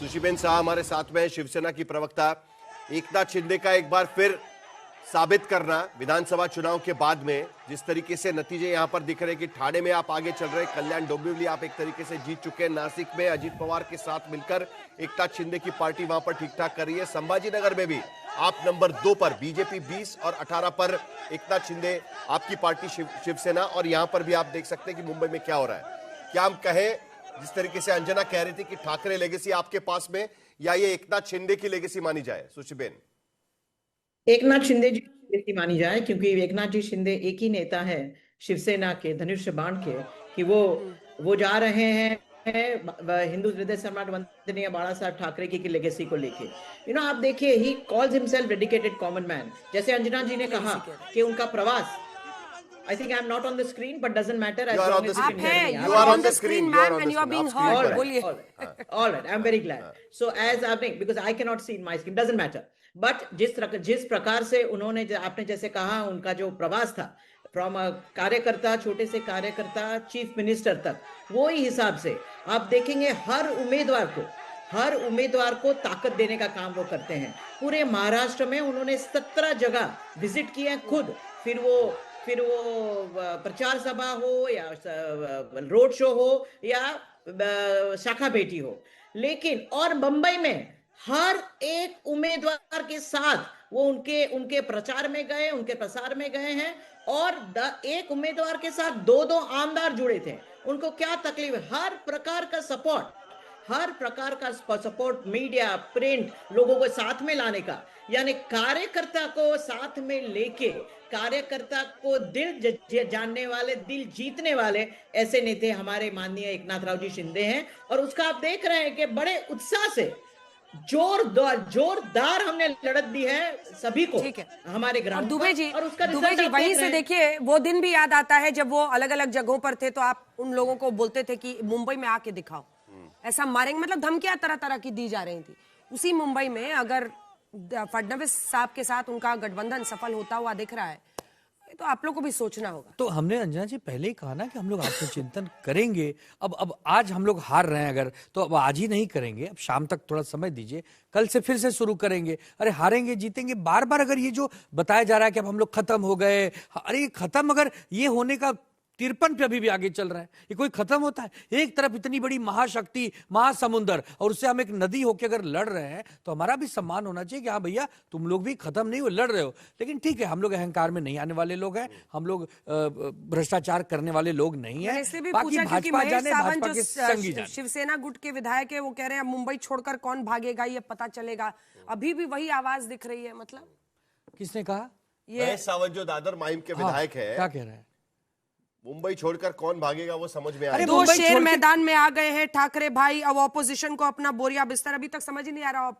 सुशीबेन शाह हमारे साथ में है, शिवसेना की प्रवक्ता। एकनाथ शिंदे का एक बार फिर साबित करना विधानसभा चुनाव के बाद में, जिस तरीके से नतीजे यहां पर दिख रहे हैं कि ठाणे में आप आगे चल रहे हैं, कल्याण डोंबिवली आप एक तरीके से जीत चुके हैं, नासिक में अजीत पवार के साथ मिलकर एकनाथ शिंदे की पार्टी वहां पर ठीक ठाक कर रही है, संभाजीनगर में भी आप नंबर 2 पर, बीजेपी 20 और 18 पर एकनाथ शिंदे आपकी पार्टी शिवसेना। और यहां पर भी आप देख सकते हैं कि मुंबई में क्या हो रहा है। क्या हम कहें, जिस तरीके से अंजना कह रही थी कि ठाकरे लेगेसी आपके पास में, या ये एकनाथ शिंदे की लेगेसी मानी जाए? सुशीबेन, एकनाथ शिंदे जी की मानी जाए, क्योंकि एकनाथ जी शिंदे एक ही नेता है शिवसेना के, धनुष बाण के, कि वो जा रहे हैं हिंदू हृदय सम्राट वंदनीय बाला साहब ठाकरे की लेगेसी को लेके। आप देखिए, he calls himself dedicated common man. जैसे अंजना जी ने कहा कि उनका प्रवास, I think I'm not on the screen, but doesn't matter. You are on the screen. You are on the screen, ma'am, and you are being heard. All right, I'm very glad. So as आपने, because I cannot see in my screen, doesn't matter. But जिस प्रकार से उन्होंने, आपने जैसे कहा, उनका जो प्रवास था, फ्रॉम कार्यकर्ता, छोटे से कार्यकर्ता चीफ मिनिस्टर तक, वो ही हिसाब से आप देखेंगे हर उम्मीदवार को ताकत देने का काम वो करते हैं। पूरे महाराष्ट्र में उन्होंने 17 जगह विजिट किए खुद, फिर वो प्रचार सभा हो या रोड शो हो या शाखा बेटी हो, लेकिन और मुंबई में हर एक उम्मीदवार के साथ वो उनके प्रचार में गए, उनके प्रसार में गए हैं, और एक उम्मीदवार के साथ 2-2 आमदार जुड़े थे। उनको क्या तकलीफ है, हर प्रकार का सपोर्ट, मीडिया, प्रिंट, लोगों को साथ में लाने का, यानी कार्यकर्ता को साथ में लेके, कार्यकर्ता को दिल जानने वाले, दिल जीतने वाले ऐसे नेता हमारे माननीय एकनाथ राव जी शिंदे हैं। और उसका आप देख रहे हैं कि बड़े उत्साह से जोरदार हमने लड़त दी है सभी को, हमारे ग्राम। दुबे जी, वहीं से देखिए, वो दिन भी याद आता है जब वो अलग अलग जगहों पर थे, तो आप उन लोगों को बोलते थे कि मुंबई में आके दिखाओ, ऐसा मारेंगे, मतलब धमकियां तरह तरह की दी जा रही थी। उसी मुंबई में अगर फडणवीस साहब के साथ उनका गठबंधन सफल होता हुआ दिख रहा है, तो आप लोग को भी सोचना होगा। तो हमने अंजना जी पहले ही कहा ना कि हम लोग आत्मचिंतन करेंगे। अब आज हम लोग हार रहे हैं अगर, तो अब आज ही नहीं करेंगे, अब शाम तक थोड़ा समय दीजिए, कल से फिर से शुरू करेंगे। अरे हारेंगे जीतेंगे, बार बार अगर ये जो बताया जा रहा है कि अब हम लोग खत्म हो गए, अरे खत्म, अगर ये होने का 53 पे अभी भी आगे चल रहा है, ये कोई खत्म होता है? एक तरफ इतनी बड़ी महाशक्ति, महासमुंदर, और उससे हम एक नदी होकर अगर लड़ रहे हैं, तो हमारा भी सम्मान होना चाहिए कि हाँ भैया, तुम लोग भी खत्म नहीं हो, लड़ रहे हो। लेकिन ठीक है, हम लोग अहंकार में नहीं आने वाले लोग हैं, हम लोग भ्रष्टाचार करने वाले लोग नहीं है। बाकी भाजपा जाने, भाजपा के संगी जाने। शिवसेना गुट के विधायक है, वो कह रहे हैं मुंबई छोड़कर कौन भागेगा ये पता चलेगा। अभी भी वही आवाज दिख रही है। मतलब किसने कहा? ये सावंत जो दादर माहिम के विधायक है, क्या कह रहे हैं? मुंबई छोड़कर कौन भागेगा वो समझ में आया। 2 शेर मैदान में आ गए हैं ठाकरे भाई, अब ऑपोजिशन को अपना बोरिया बिस्तर, अभी तक समझ ही नहीं आ रहा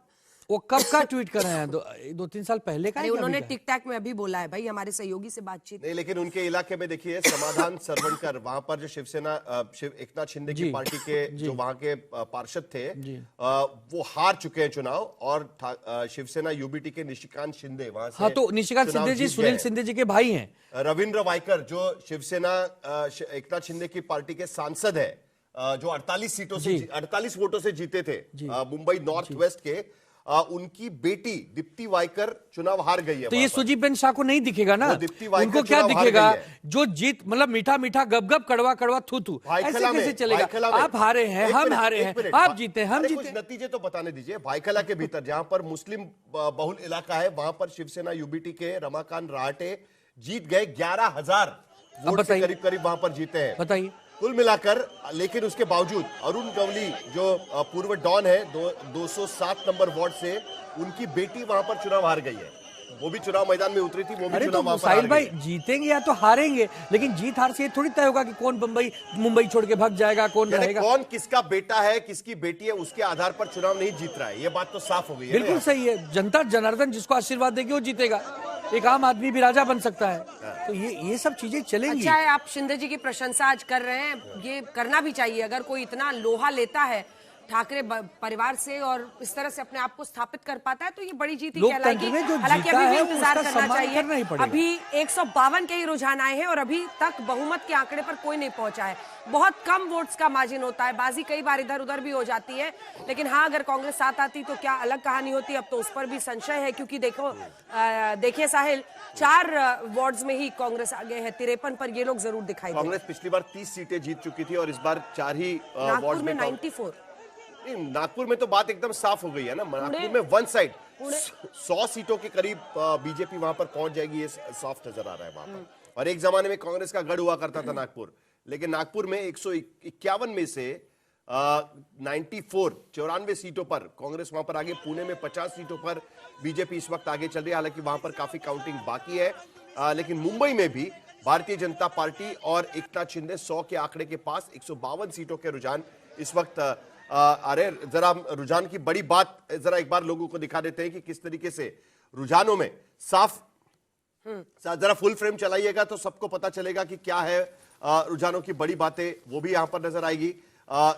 वो कब का ट्वीट कर रहे हैं? 2-3 साल पहले का? उन्होंने टिक टैक में अभी बोला है भाई, हमारे सहयोगी से बातचीत नहीं, लेकिन उनके इलाके में देखिए समाधान सरवणकर, वहां पर जो शिवसेना एकनाथ शिंदे की पार्टी के जो वहां के पार्षद थे, वो हार चुके हैं चुनाव, और शिवसेना यूबीटी के निशिकांत शिंदे वहां से। हाँ, तो निशिकांत शिंदे जी सुनील शिंदे जी के भाई हैं। रविंद्र वायकर जो शिवसेना एकनाथ शिंदे की पार्टी के सांसद है, जो 48 वोटों से जीते थे मुंबई नॉर्थ वेस्ट के, उनकी बेटी दीप्ति वायकर चुनाव हार गई है। तो ये सुजीबेन शाह को नहीं दिखेगा ना, उनको क्या दिखेगा? जो जीत, मतलब मीठा मीठा, गप गप, कड़वा कड़वा, थू थू, ऐसे कैसे चलेगा? आप हारे हैं, हम हारे हैं, आप जीते, हम जीते। कुछ नतीजे तो बताने दीजिए। भाईखला के भीतर जहां पर मुस्लिम बहुल इलाका है, वहां पर शिवसेना यूबीटी के रमाकांत राहटे जीत गए, 11,000 वोट से करीब करीब वहां पर जीते हैं। बताइए कुल मिलाकर। लेकिन उसके बावजूद अरुण गवली जो पूर्व डॉन है 207 नंबर वार्ड से, उनकी बेटी वहां पर चुनाव हार गई है। वो भी चुनाव मैदान में उतरी थी, वो भी चुनाव वहां पर हार गई। भाई जीतेंगे या तो हारेंगे, लेकिन जीत हार से ये थोड़ी तय होगा कि कौन मुंबई छोड़ के भाग जाएगा, कौन रहेगा। कौन किसका बेटा है, किसकी बेटी है, उसके आधार पर चुनाव नहीं जीत रहा है, ये बात तो साफ हो गई है। बिल्कुल सही है, जनता जनार्दन जिसको आशीर्वाद देगी वो जीतेगा, एक आम आदमी भी राजा बन सकता है। तो ये सब चीजें चलेंगी। अच्छा है, आप शिंदे जी की प्रशंसा आज कर रहे हैं, ये करना भी चाहिए। अगर कोई इतना लोहा लेता है ठाकरे परिवार से और इस तरह से अपने आप को स्थापित कर पाता है तो ये बड़ी जीत ही लोकतंत्र कहलाएगी। में जो हालांकि जीता अभी भी है, इंतजार उसका करना सम्मान करना ही चाहिए। पड़ेगा। अभी 152 के ही रुझान आए हैं और अभी तक बहुमत के आंकड़े पर कोई नहीं पहुंचा है। बहुत कम वोट्स का मार्जिन होता है, बाजी कई बार इधर उधर भी हो जाती है, लेकिन हाँ अगर कांग्रेस साथ आती तो क्या अलग कहानी होती। अब तो उस पर भी संशय है, क्योंकि देखिए साहिल, 4 वार्ड्स में ही कांग्रेस आगे है, 53 पर ये लोग जरूर दिखाई देंगे। कांग्रेस पिछली बार 30 सीटें जीत चुकी थी और इस बार 4 ही नागपुर वार्ड में में 94। नहीं, नागपुर में तो बात एकदम साफ हो गई है ना। नागपुर में वन साइड 100 सीटों के करीब बीजेपी वहां पर पहुंच जाएगी, ये सॉफ्ट नजर आ रहा है वहां पर। और एक जमाने में कांग्रेस का गढ़ हुआ करता था नागपुर, लेकिन नागपुर में 151 में से 94 सीटों पर कांग्रेस वहां पर आगे। पुणे में 50 सीटों पर बीजेपी इस वक्त आगे चल रही है, हालांकि वहां पर काफी काउंटिंग बाकी है। लेकिन मुंबई में भी भारतीय जनता पार्टी और एकनाथ शिंदे 100 के आंकड़े के पास, 152 सीटों के रुझान इस वक्त। अरे जरा रुझान की बड़ी बात जरा एक बार लोगों को दिखा देते हैं कि किस तरीके से रुझानों में साफ, जरा फुल फ्रेम चलाइएगा तो सबको पता चलेगा कि क्या है रुझानों की बड़ी बातें, वो भी यहां पर नजर आएगी।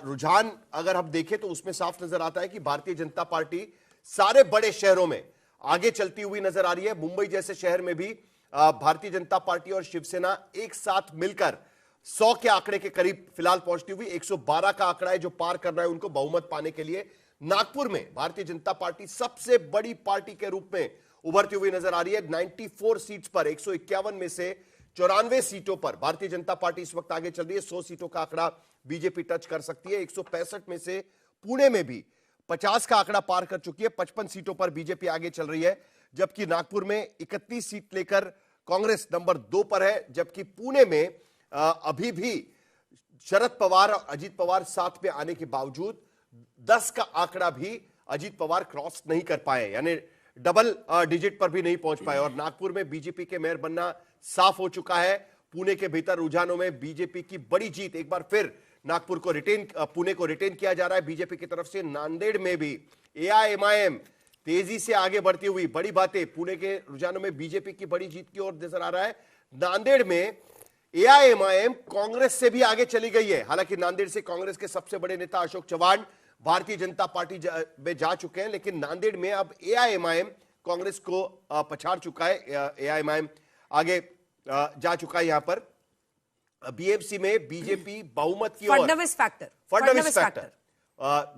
रुझान अगर हम देखें तो उसमें साफ नजर आता है कि भारतीय जनता पार्टी सारे बड़े शहरों में आगे चलती हुई नजर आ रही है। मुंबई जैसे शहर में भी भारतीय जनता पार्टी और शिवसेना एक साथ मिलकर 100 के आंकड़े के करीब फिलहाल पहुंचती हुई। 112 का आंकड़ा है जो पार करना है उनको बहुमत पाने के लिए। नागपुर में भारतीय जनता पार्टी सबसे बड़ी पार्टी के रूप में उभरती हुई नजर आ रही है। 94 सीट्स पर 151 में से 94 सीटों पर भारतीय जनता पार्टी इस वक्त आगे चल रही है। 100 सीटों का आंकड़ा बीजेपी टच कर सकती है। 165 में से पुणे में भी 50 का आंकड़ा पार कर चुकी है। 55 सीटों पर बीजेपी आगे चल रही है, जबकि नागपुर में 31 सीट लेकर कांग्रेस नंबर 2 पर है, जबकि पुणे में अभी भी शरद पवार और अजीत पवार साथ में आने के बावजूद 10 का आंकड़ा भी अजीत पवार क्रॉस नहीं कर पाए, यानी डबल डिजिट पर भी नहीं पहुंच पाए। और नागपुर में बीजेपी के मेयर बनना साफ हो चुका है। पुणे के भीतर रुझानों में बीजेपी की बड़ी जीत, एक बार फिर नागपुर को पुणे को रिटेन किया जा रहा है बीजेपी की तरफ से। नांदेड़ में भी एआईएमआईएम तेजी से आगे बढ़ती हुई, बड़ी बातें पुणे के रुझानों में बीजेपी की बड़ी जीत की ओर नजर आ रहा है। नांदेड़ में एआईएमआईएम कांग्रेस से भी आगे चली गई है। हालांकि नांदेड़ से कांग्रेस के सबसे बड़े नेता अशोक चव्हाण भारतीय जनता पार्टी में जा चुके हैं, लेकिन नांदेड़ में अब एआईएमआईएम कांग्रेस को पछाड़ चुका है। एआईएमआईएम आगे जा चुका है। यहां पर बीएमसी में बीजेपी बहुमत की ओर, फडणवीस फैक्टर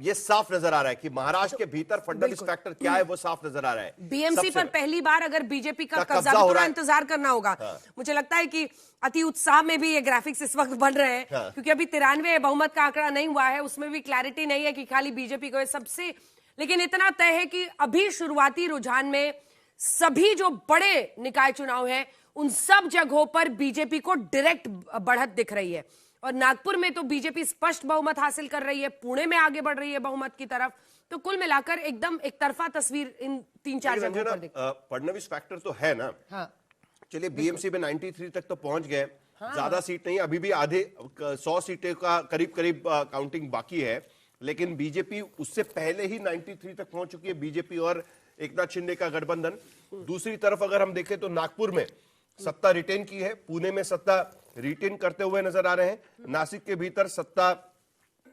ये साफ नजर आ रहा है कि महाराष्ट्र के भीतर फडणवीस फैक्टर क्या है वो साफ नजर आ रहा है। बीएमसी पर पहली बार अगर बीजेपी का कब्जा कब्जा हो भी रहा थोड़ा है। इंतजार करना होगा। मुझे लगता है कि अति उत्साह में भी ये ग्राफिक्स इस वक्त बन रहे हैं, क्योंकि अभी 93 बहुमत का आंकड़ा नहीं हुआ है, उसमें भी क्लैरिटी नहीं है कि खाली बीजेपी को सबसे, लेकिन इतना तय है कि अभी शुरुआती रुझान में सभी जो बड़े निकाय चुनाव हैं उन सब जगहों पर बीजेपी को डायरेक्ट बढ़त दिख रही है। और नागपुर में तो बीजेपी स्पष्ट बहुमत हासिल कर रही है, पुणे में आगे बढ़ रही है बहुमत की तरफ। तो कुल मिलाकर एकदम एक तरफा तस्वीर इन 3-4 जगहों पर दिख रही है। फडणवीस फैक्टर तो है ना। हाँ। चलिए बीएमसी में 93 तक तो पहुंच गए। ज्यादा सीट नहीं, अभी भी आधे 100 सीटें का करीब करीब काउंटिंग बाकी है, लेकिन बीजेपी उससे पहले ही 93 तक पहुंच चुकी है। बीजेपी और एकनाथ शिंदे का गठबंधन। दूसरी तरफ अगर हम देखें तो नागपुर में सत्ता रिटेन की है, पुणे में सत्ता रिटेन करते हुए नजर आ रहे हैं। नासिक के भीतर सत्ता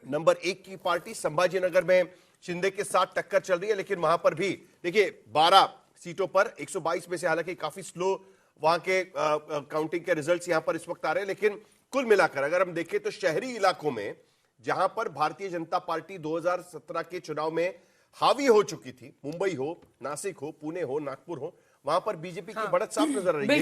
नंबर 1 की पार्टी संभाजीनगर में शिंदे के साथ टक्कर चल रही है, लेकिन वहां पर भी देखिए 12 सीटों पर 122 में से, हालांकि काफी स्लो वहां के काउंटिंग के रिजल्ट्स यहां पर इस वक्त आ रहे हैं। लेकिन कुल मिलाकर अगर हम देखें तो शहरी इलाकों में जहां पर भारतीय जनता पार्टी 2017 के चुनाव में हावी हो चुकी थी, मुंबई हो, नासिक हो, पुणे हो, नागपुर हो, वहां पर बीजेपी की बढ़त साफ नजर आ रही है।